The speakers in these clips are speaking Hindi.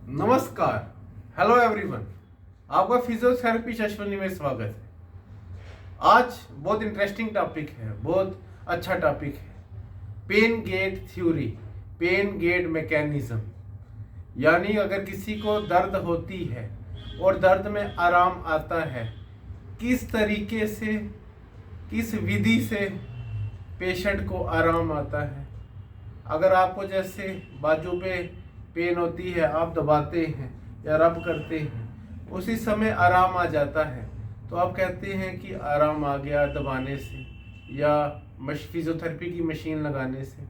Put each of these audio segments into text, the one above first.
नमस्कार, हेलो एवरीवन। आपका फिजियोथेरेपी सेशन में स्वागत है। आज बहुत इंटरेस्टिंग टॉपिक है, बहुत अच्छा टॉपिक है। Pain gate theory, pain gate mechanism. यानी अगर किसी को दर्द होती है और दर्द में आराम आता है, किस तरीके से, किस विधि से पेशेंट को आराम आता है। अगर आपको जैसे बाजू पे पेन होती है, आप दबाते हैं या रब करते हैं, उसी समय आराम आ जाता है, तो आप कहते हैं कि आराम आ गया दबाने से या फिजियोथेरेपी की मशीन लगाने से।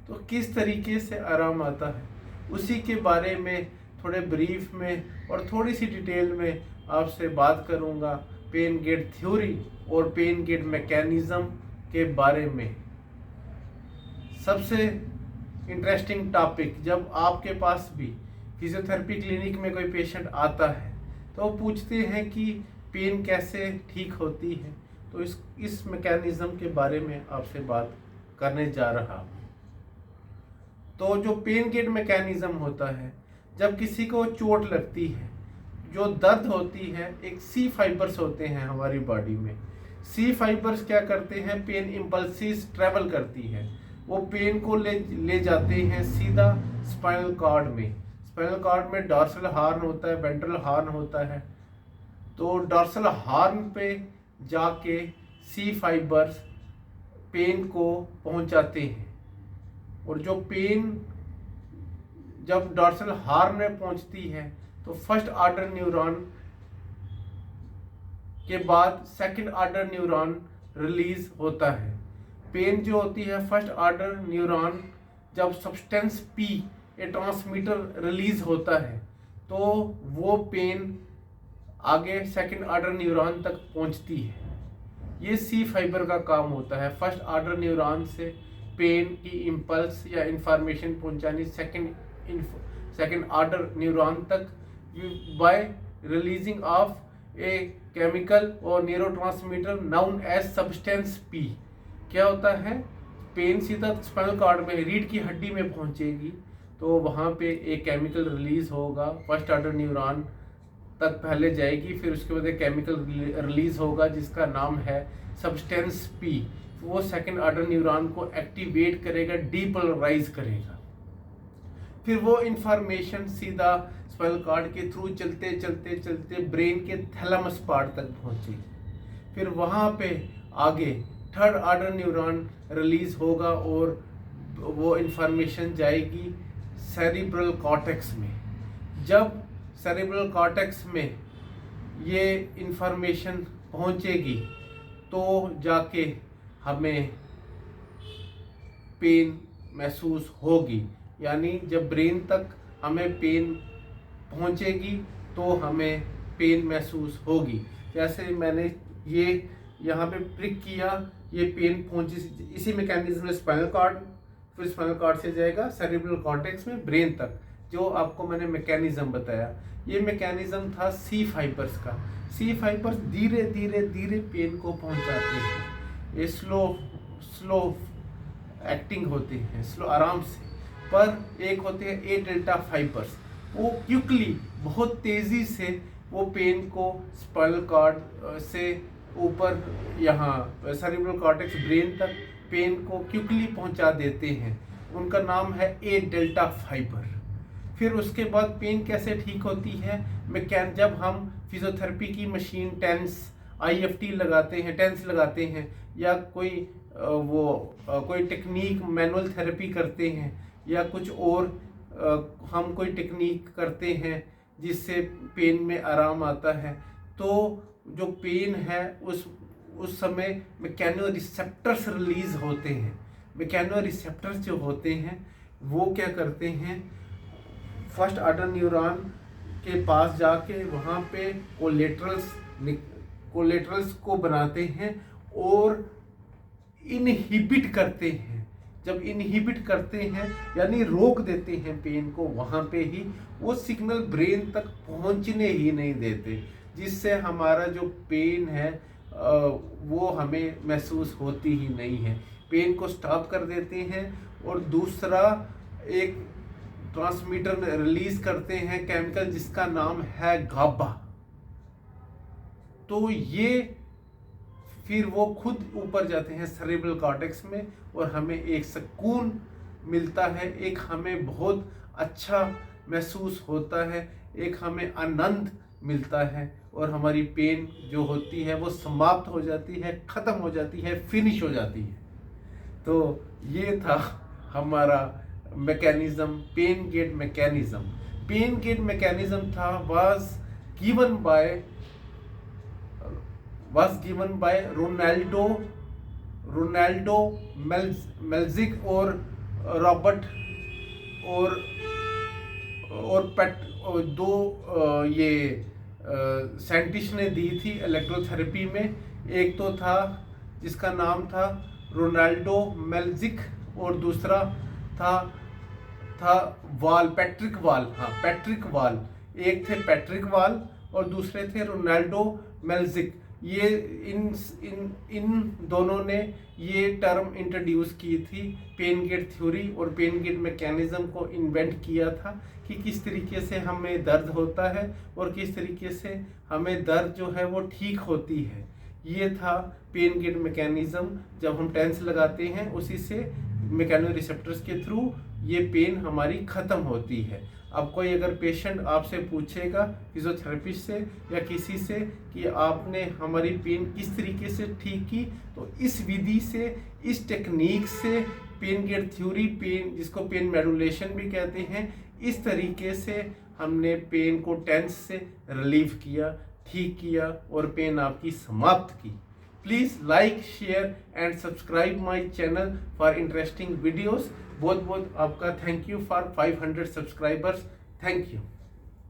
तो किस तरीके से आराम आता है, उसी के बारे में थोड़े ब्रीफ में और थोड़ी सी डिटेल में आपसे बात करूंगा। पेन गेट थ्योरी और पेन गेट मैकेनिज्म के बारे में। सबसे इंटरेस्टिंग टॉपिक, जब आपके पास भी फिजियोथेरेपी क्लिनिक में कोई पेशेंट आता है तो वो पूछते हैं कि पेन कैसे ठीक होती है, तो इस मैकेनिज्म के बारे में आपसे बात करने जा रहा हूँ। तो जो पेन गेट मैकेनिज्म होता है, जब किसी को चोट लगती है, जो दर्द होती है, एक सी फाइबर्स होते हैं हमारी बॉडी में। सी फाइबर्स क्या करते हैं, पेन इम्पल्सिस ट्रेवल करती है, वो पेन को ले जाते हैं सीधा स्पाइनल कॉर्ड में। स्पाइनल कॉर्ड में डॉर्सल हॉर्न होता है, वेंट्रल हॉर्न होता है। तो डॉर्सल हॉर्न पे जाके सी फाइबर्स पेन को पहुंचाते हैं, और जो पेन जब डॉर्सल हॉर्न में पहुंचती है तो फर्स्ट ऑर्डर न्यूरॉन के बाद सेकंड ऑर्डर न्यूरॉन रिलीज होता है। पेन जो होती है, फर्स्ट ऑर्डर न्यूरॉन जब सब्सटेंस पी, ए ट्रांसमीटर रिलीज होता है, तो वो पेन आगे सेकंड ऑर्डर न्यूरॉन तक पहुंचती है। ये सी फाइबर का काम होता है, फर्स्ट ऑर्डर न्यूरॉन से पेन की इम्पल्स या इंफॉर्मेशन पहुंचानी सेकंड ऑर्डर न्यूरॉन तक by releasing of a chemical और neurotransmitter known as substance P. क्या होता है, पेन सीधा स्पाइनल कॉर्ड में रीढ़ की हड्डी में पहुंचेगी, तो वहाँ पे एक केमिकल रिलीज होगा, फर्स्ट ऑर्डर न्यूरॉन तक पहले जाएगी, फिर उसके बाद एक केमिकल रिलीज होगा जिसका नाम है सब्सटेंस पी। वो सेकंड ऑर्डर न्यूरॉन को एक्टिवेट करेगा, डीपोलराइज करेगा। फिर वो इंफॉर्मेशन सीधा स्पाइनल कॉर्ड के थ्रू चलते चलते चलते ब्रेन के थैलेमस पार्ट तक पहुंचेगी। फिर वहाँ पे आगे थर्ड ऑर्डर न्यूरॉन रिलीज होगा और वो इंफॉर्मेशन जाएगी सेरिब्रल कॉर्टेक्स में। जब सेरिब्रल कॉर्टेक्स में ये इंफॉर्मेशन पहुंचेगी तो जाके हमें पेन महसूस होगी। यानी जब ब्रेन तक हमें पेन पहुंचेगी तो हमें पेन महसूस होगी। जैसे मैंने ये यहाँ पे प्रिक किया, ये पेन पहुंची इसी मैकेनिज्म में स्पाइनल कॉर्ड, फिर स्पाइनल कॉर्ड से जाएगा सेरिब्रल कॉर्टेक्स में ब्रेन तक, जो आपको मैंने मैकेनिज्म बताया। ये मैकेनिज्म था सी फाइबर्स का। सी फाइबर्स धीरे धीरे धीरे पेन को पहुंचाते हैं। ये स्लो एक्टिंग होते हैं, स्लो आराम से। पर एक होते हैं ए डेल्टा फाइबर्स, वो क्विकली बहुत तेज़ी से वो पेन को स्पाइनल कॉर्ड से ऊपर यहाँ सेरिब्रल कॉर्टेक्स ब्रेन तक पेन को क्विकली पहुंचा देते हैं। उनका नाम है ए डेल्टा फाइबर। फिर उसके बाद पेन कैसे ठीक होती है, जब हम फिजियोथेरेपी की मशीन टेंस IFT लगाते हैं, टेंस लगाते हैं, या कोई टेक्निक मैनुअल थेरेपी करते हैं, या कुछ और हम कोई टेक्निक करते हैं जिससे पेन में आराम आता है, तो जो पेन है उस समय मैकेनो रिसेप्टर्स रिलीज होते हैं। मैकेनो रिसेप्टर्स जो होते हैं वो क्या करते हैं, फर्स्ट ऑर्डर न्यूरॉन के पास जाके वहाँ पे कोलेटरल्स को बनाते हैं और इनहिबिट करते हैं। जब इनहिबिट करते हैं यानी रोक देते हैं पेन को, वहाँ पे ही वो सिग्नल ब्रेन तक पहुँचने ही नहीं देते, जिससे हमारा जो पेन है वो हमें महसूस होती ही नहीं है। पेन को स्टॉप कर देते हैं। और दूसरा एक ट्रांसमीटर रिलीज करते हैं केमिकल जिसका नाम है गाबा। तो ये फिर वो खुद ऊपर जाते हैं सेरेब्रल कॉर्टेक्स में और हमें एक सुकून मिलता है, एक हमें बहुत अच्छा महसूस होता है, एक हमें आनंद मिलता है और हमारी पेन जो होती है वो समाप्त हो जाती है, ख़त्म हो जाती है, फिनिश हो जाती है। तो ये था हमारा mechanism, pain gate mechanism. Pain gate mechanism था was given by Ronaldo Melzack और रॉबर्ट और दो ये साइंटिस्ट ने दी थी इलेक्ट्रोथेरेपी में। एक तो था जिसका नाम था रोनाल्डो मेल्जिक और दूसरा था पैट्रिक वाल। एक थे पैट्रिक वाल और दूसरे थे रोनाल्डो मेल्जिक। ये इन दोनों ने ये टर्म इंट्रोड्यूस की थी, पेन गेट थ्योरी और पेन गेट मैकेनिज्म को इन्वेंट किया था कि किस तरीके से हमें दर्द होता है और किस तरीके से हमें दर्द जो है वो ठीक होती है। ये था पेन गेट मैकेनिज्म। जब हम टेंस लगाते हैं उसी से मैकेनो रिसेप्टर्स के थ्रू ये पेन हमारी ख़त्म होती है। अब कोई अगर पेशेंट आपसे पूछेगा फिजियोथेरेपिस्ट से या किसी से कि आपने हमारी पेन किस तरीके से ठीक की, तो इस विधि से, इस टेक्निक से, पेन गेट थ्योरी, पेन जिसको पेन मॉड्यूलेशन भी कहते हैं, इस तरीके से हमने पेन को टेंस से रिलीव किया, ठीक किया और पेन आपकी समाप्त की। Please like, share and subscribe my channel for interesting videos. बहुत बहुत आपका thank you for 500 subscribers. Thank you.